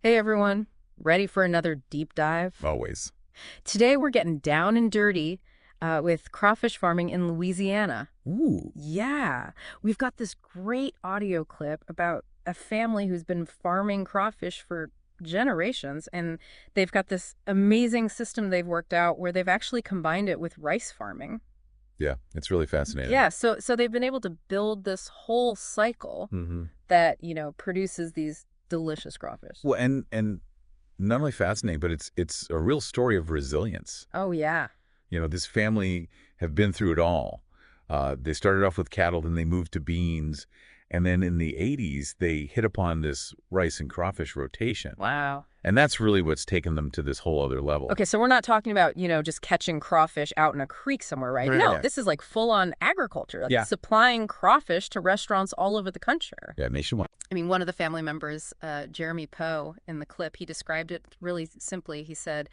Hey everyone, ready for another deep dive? Always. Today we're getting down and dirty with crawfish farming in Louisiana. Ooh. Yeah, we've got this great audio clip about a family who's been farming crawfish for generations, and they've got this amazing system they've worked out where they've actually combined it with rice farming. Yeah, it's really fascinating. Yeah, so they've been able to build this whole cycle Mm-hmm. that, produces these delicious crawfish. Well, and not only fascinating, but it's a real story of resilience. Oh, yeah. This family have been through it all. They started off with cattle, then they moved to beans, and then in the 80s, they hit upon this rice and crawfish rotation. Wow. And that's really what's taken them to this whole other level. Okay, so we're not talking about, just catching crawfish out in a creek somewhere, right? Right, No, yeah. this is like full-on agriculture, like Yeah. supplying crawfish to restaurants all over the country. Yeah, nationwide. I mean, one of the family members, Jeremy Poe, in the clip, he described it really simply. He said,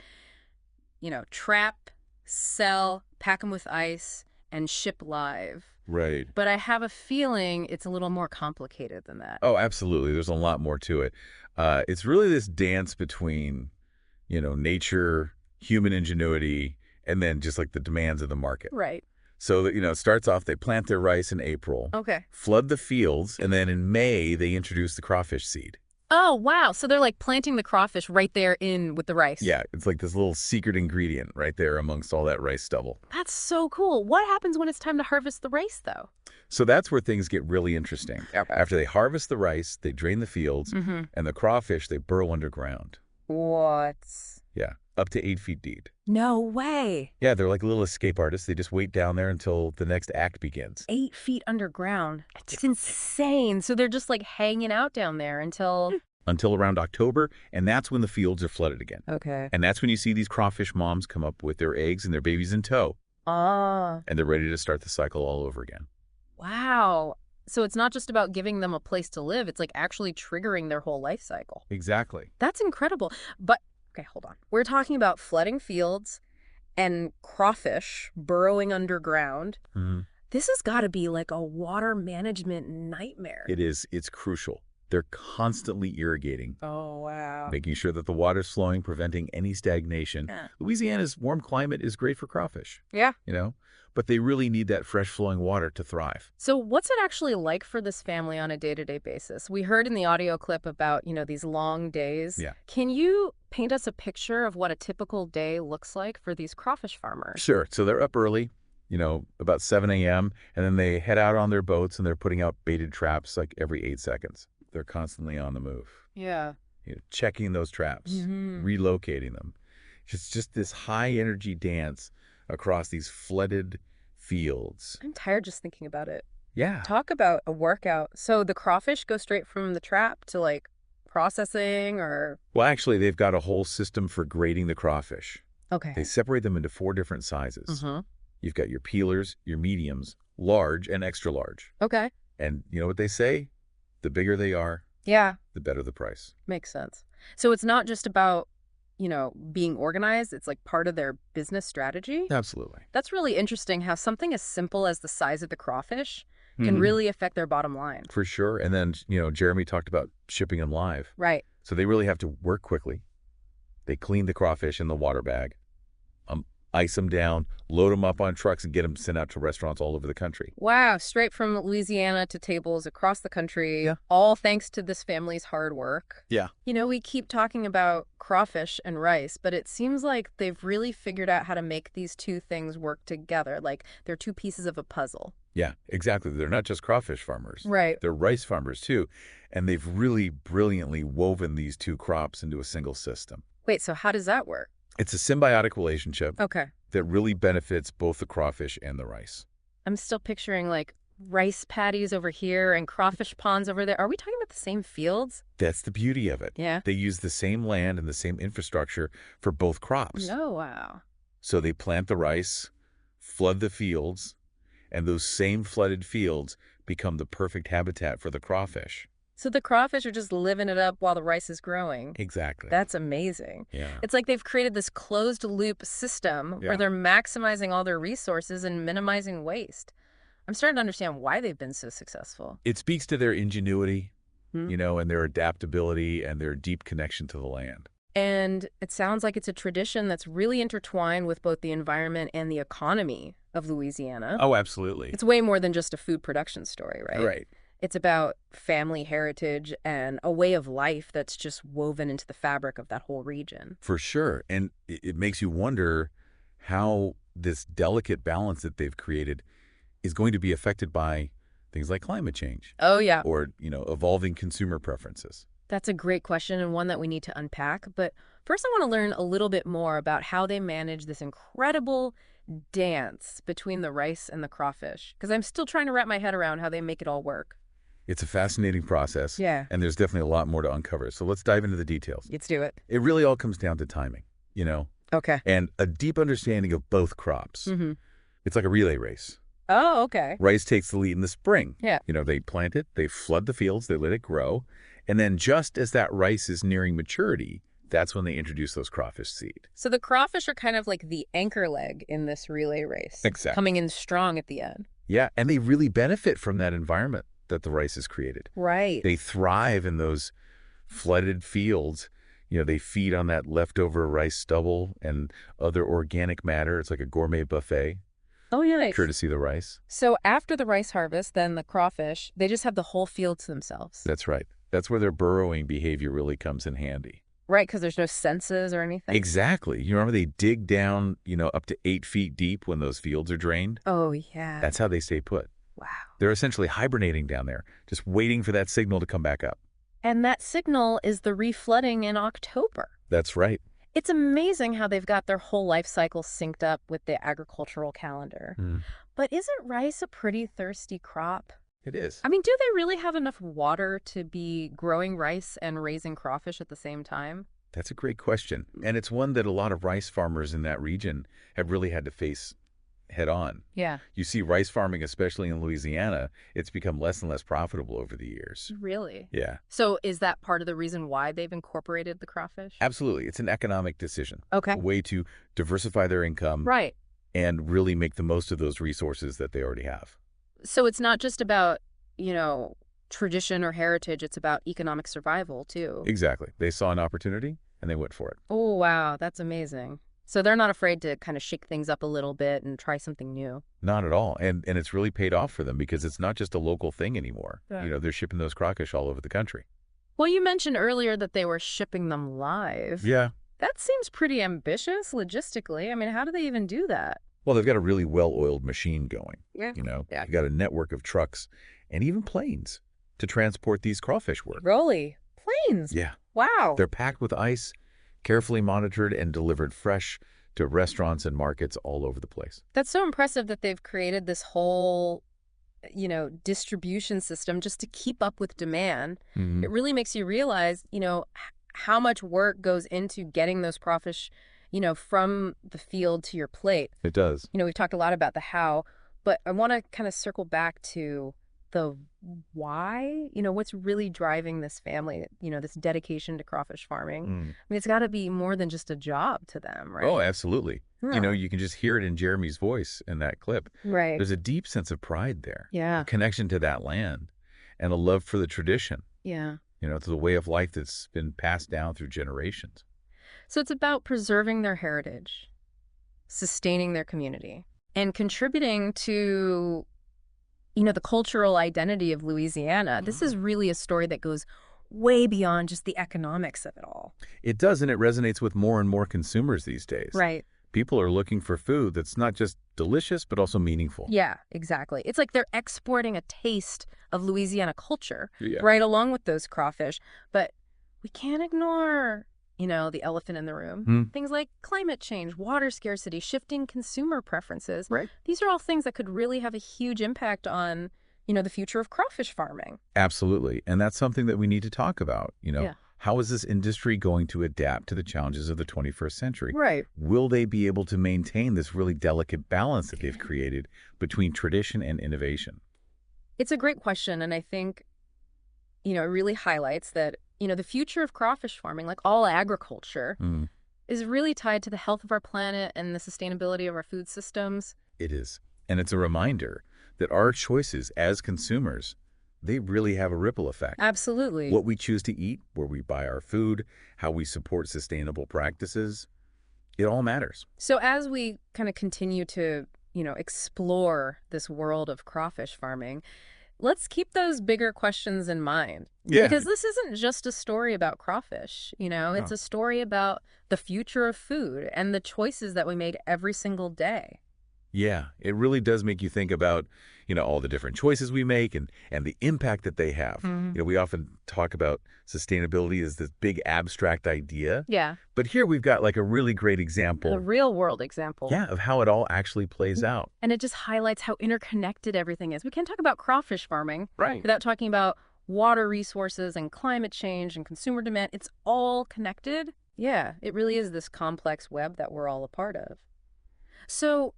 trap, sell, pack them with ice, and ship live. Right. But I have a feeling it's a little more complicated than that. Oh, absolutely. There's a lot more to it. It's really this dance between, nature, human ingenuity, and then just like the demands of the market. Right. So that, it starts off, they plant their rice in April, Okay. flood the fields, and then in May, they introduce the crawfish seed. Oh, wow. So they're like planting the crawfish right there in with the rice. Yeah, it's like this little secret ingredient right there amongst all that rice stubble. That's so cool. What happens when it's time to harvest the rice, though? So that's where things get really interesting. After they harvest the rice, they drain the fields, and the crawfish, they burrow underground. What? Yeah, up to 8 feet deep. No way. Yeah, they're like little escape artists. They just wait down there until the next act begins. 8 feet underground. It's insane. So they're just like hanging out down there until... Until around October, and that's when the fields are flooded again. Okay. And that's when you see these crawfish moms come up with their eggs and their babies in tow, Ah. and they're ready to start the cycle all over again. Wow. So it's not just about giving them a place to live. It's like actually triggering their whole life cycle. Exactly. That's incredible. But, okay, hold on. We're talking about flooding fields and crawfish burrowing underground. Mm-hmm. This has got to be like a water management nightmare. It is. It's crucial. They're constantly irrigating, Oh, wow. making sure that the water's flowing, preventing any stagnation. Yeah. Louisiana's warm climate is great for crawfish, Yeah. but they really need that fresh flowing water to thrive. So what's it actually like for this family on a day-to-day basis? We heard in the audio clip about, these long days. Yeah. Can you paint us a picture of what a typical day looks like for these crawfish farmers? Sure. So they're up early, about 7 a.m., and then they head out on their boats and they're putting out baited traps like every 8 seconds. They're constantly on the move, Yeah. checking those traps, relocating them. It's just this high energy dance across these flooded fields. I'm tired just thinking about it. Yeah. Talk about a workout. So the crawfish go straight from the trap to like processing or... Well, actually, they've got a whole system for grading the crawfish. Okay. They separate them into 4 different sizes. Mm-hmm. You've got your peelers, your mediums, large, and extra large. Okay. And you know what they say? The bigger they are, Yeah. the better the price. Makes sense. So it's not just about, being organized. It's like part of their business strategy. Absolutely. That's really interesting how something as simple as the size of the crawfish can Mhm. really affect their bottom line. For sure. And then, Jeremy talked about shipping them live. Right. So they really have to work quickly. They clean the crawfish in the water bag, ice them down, load them up on trucks, and get them sent out to restaurants all over the country. Wow. Straight from Louisiana to tables across the country, Yeah. all thanks to this family's hard work. Yeah. We keep talking about crawfish and rice, but it seems like they've really figured out how to make these two things work together. Like they're two pieces of a puzzle. Yeah, exactly. They're not just crawfish farmers. Right. They're rice farmers, too. And they've really brilliantly woven these two crops into a single system. Wait, so how does that work? It's a symbiotic relationship Okay. that really benefits both the crawfish and the rice. I'm still picturing like rice paddies over here and crawfish ponds over there. Are we talking about the same fields? That's the beauty of it. Yeah. They use the same land and the same infrastructure for both crops. Oh, wow. So they plant the rice, flood the fields, and those same flooded fields become the perfect habitat for the crawfish. So the crawfish are just living it up while the rice is growing. Exactly. That's amazing. Yeah. It's like they've created this closed loop system Yeah. where they're maximizing all their resources and minimizing waste. I'm starting to understand why they've been so successful. It speaks to their ingenuity, and their adaptability and their deep connection to the land. And it sounds like it's a tradition that's really intertwined with both the environment and the economy of Louisiana. Oh, absolutely. It's way more than just a food production story, right? Right. It's about family heritage and a way of life that's just woven into the fabric of that whole region. For sure. And it makes you wonder how this delicate balance that they've created is going to be affected by things like climate change Oh, yeah. or, evolving consumer preferences. That's a great question and one that we need to unpack. But first, I want to learn a little bit more about how they manage this incredible dance between the rice and the crawfish, because I'm still trying to wrap my head around how they make it all work. It's a fascinating process. Yeah. And there's definitely a lot more to uncover. So let's dive into the details. Let's do it. It really all comes down to timing, Okay. and a deep understanding of both crops. Mm-hmm. It's like a relay race. Oh, okay. Rice takes the lead in the spring. Yeah. They plant it, they flood the fields, they let it grow. And then just as that rice is nearing maturity, that's when they introduce those crawfish seed. So the crawfish are kind of like the anchor leg in this relay race. Exactly. Coming in strong at the end. Yeah, and they really benefit from that environment that the rice has created. Right. They thrive in those flooded fields. They feed on that leftover rice stubble and other organic matter. It's like a gourmet buffet, Oh, yeah. courtesy of the rice. So after the rice harvest, then the crawfish, they just have the whole field to themselves. That's right. That's where their burrowing behavior really comes in handy. Right, because there's no senses or anything. Exactly. You remember they dig down, up to 8 feet deep when those fields are drained? Oh, yeah. That's how they stay put. Wow. They're essentially hibernating down there, just waiting for that signal to come back up. And that signal is the reflooding in October. That's right. It's amazing how they've got their whole life cycle synced up with the agricultural calendar. But isn't rice a pretty thirsty crop? It is. I mean, do they really have enough water to be growing rice and raising crawfish at the same time? That's a great question. And it's one that a lot of rice farmers in that region have really had to face head on. Yeah. You see rice farming, especially in Louisiana, it's become less and less profitable over the years. Really? Yeah, So is that part of the reason why they've incorporated the crawfish? absolutely. It's an economic decision, Okay. a way to diversify their income Right. and really make the most of those resources that they already have. So it's not just about, tradition or heritage. It's about economic survival, too. Exactly. They saw an opportunity and they went for it. Oh, wow. That's amazing. So they're not afraid to kind of shake things up a little bit and try something new. Not at all. And it's really paid off for them because it's not just a local thing anymore. Yeah. They're shipping those crawfish all over the country. Well, you mentioned earlier that they were shipping them live. Yeah. That seems pretty ambitious logistically. I mean, how do they even do that? Well, they've got a really well-oiled machine going. Yeah. Yeah. They've got a network of trucks and even planes to transport these crawfish work. Really? Planes? Yeah. Wow. They're packed with ice, carefully monitored and delivered fresh to restaurants and markets all over the place. That's so impressive that they've created this whole, distribution system just to keep up with demand. Mhm. It really makes you realize, how much work goes into getting those crawfish, from the field to your plate. It does. We've talked a lot about the how, but I want to kind of circle back to the why, what's really driving this family, this dedication to crawfish farming. I mean, it's got to be more than just a job to them, right? Oh, absolutely. Yeah. You can just hear it in Jeremy's voice in that clip. Right. There's a deep sense of pride there, Yeah. a connection to that land, and a love for the tradition. Yeah. It's a way of life that's been passed down through generations. So it's about preserving their heritage, sustaining their community, and contributing to, the cultural identity of Louisiana. This is really a story that goes way beyond just the economics of it all. It does, and it resonates with more and more consumers these days. Right. People are looking for food that's not just delicious, but also meaningful. Yeah, exactly. It's like they're exporting a taste of Louisiana culture Yeah. right along with those crawfish. But we can't ignore, the elephant in the room. Things like climate change, water scarcity, shifting consumer preferences. Right. These are all things that could really have a huge impact on, the future of crawfish farming. Absolutely. And that's something that we need to talk about. Yeah. How is this industry going to adapt to the challenges of the 21st century? Right. Will they be able to maintain this really delicate balance that they've created between tradition and innovation? It's a great question. And I think, it really highlights that, the future of crawfish farming, like all agriculture, is really tied to the health of our planet and the sustainability of our food systems. It is. And it's a reminder that our choices as consumers, they really have a ripple effect. Absolutely. What we choose to eat, where we buy our food, how we support sustainable practices, it all matters. So as we kind of continue to, explore this world of crawfish farming, let's keep those bigger questions in mind. Yeah. Because this isn't just a story about crawfish, it's No. a story about the future of food and the choices that we make every single day. Yeah, it really does make you think about, all the different choices we make and the impact that they have. Mhm. We often talk about sustainability as this big abstract idea, Yeah, but here we've got like a really great a example, real world example. yeah, of how it all actually plays out. And it just highlights how interconnected everything is. We can't talk about crawfish farming Right. without talking about water resources and climate change and consumer demand. It's all connected. Yeah, it really is this complex web that we're all a part of. So,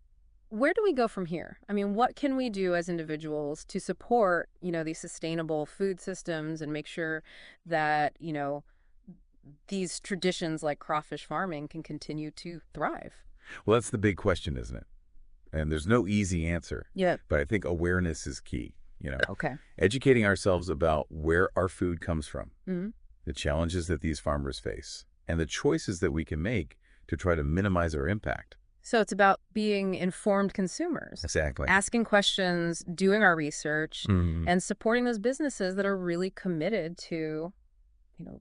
where do we go from here? I mean, what can we do as individuals to support, these sustainable food systems and make sure that, these traditions like crawfish farming can continue to thrive? Well, that's the big question, isn't it? And there's no easy answer, Yeah. but I think awareness is key. Okay. Educating ourselves about where our food comes from, Hmm. the challenges that these farmers face, and the choices that we can make to try to minimize our impact. So it's about being informed consumers, Exactly. asking questions, doing our research, Mhm. and supporting those businesses that are really committed to,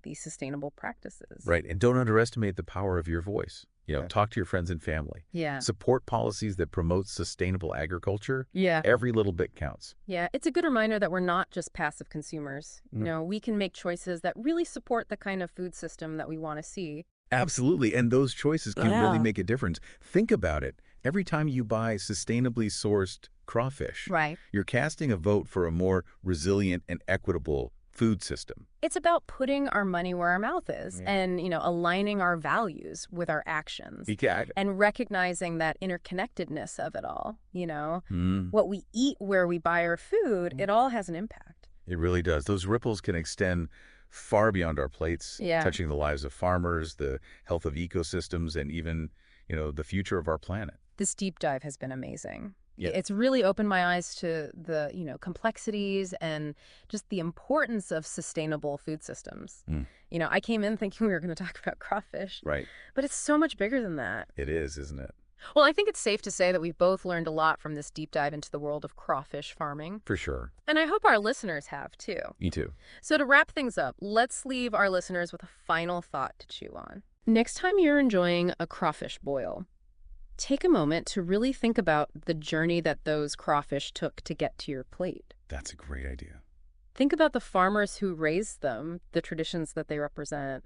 these sustainable practices. Right. And don't underestimate the power of your voice. Okay. Talk to your friends and family. Yeah. Support policies that promote sustainable agriculture. Yeah. Every little bit counts. Yeah. It's a good reminder that we're not just passive consumers. Mm. We can make choices that really support the kind of food system that we want to see. Absolutely. And those choices can really Yeah. make a difference. Think about it. Every time you buy sustainably sourced crawfish, Right. you're casting a vote for a more resilient and equitable food system. It's about putting our money where our mouth is Yeah. and, aligning our values with our actions. Yeah. And recognizing that interconnectedness of it all, Mm, what we eat, where we buy our food, it all has an impact. it really does. Those ripples can extend far beyond our plates, Yeah. touching the lives of farmers, the health of ecosystems, and even, the future of our planet. This deep dive has been amazing. Yeah. It's really opened my eyes to the, complexities and just the importance of sustainable food systems. Mm. I came in thinking we were going to talk about crawfish, Right. but it's so much bigger than that. It is, isn't it? Well, I think it's safe to say that we've both learned a lot from this deep dive into the world of crawfish farming. For sure. And I hope our listeners have too. Me too. So to wrap things up, let's leave our listeners with a final thought to chew on. Next time you're enjoying a crawfish boil, take a moment to really think about the journey that those crawfish took to get to your plate. That's a great idea. Think about the farmers who raised them, the traditions that they represent,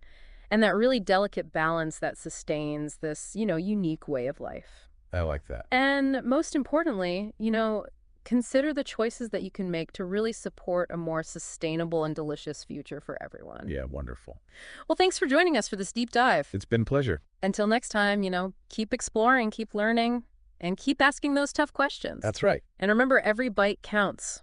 and that really delicate balance that sustains this, unique way of life. I like that. And most importantly, consider the choices that you can make to really support a more sustainable and delicious future for everyone. Yeah, wonderful. Well, thanks for joining us for this deep dive. It's been a pleasure. Until next time, keep exploring, keep learning, and keep asking those tough questions. That's right. And remember, every bite counts.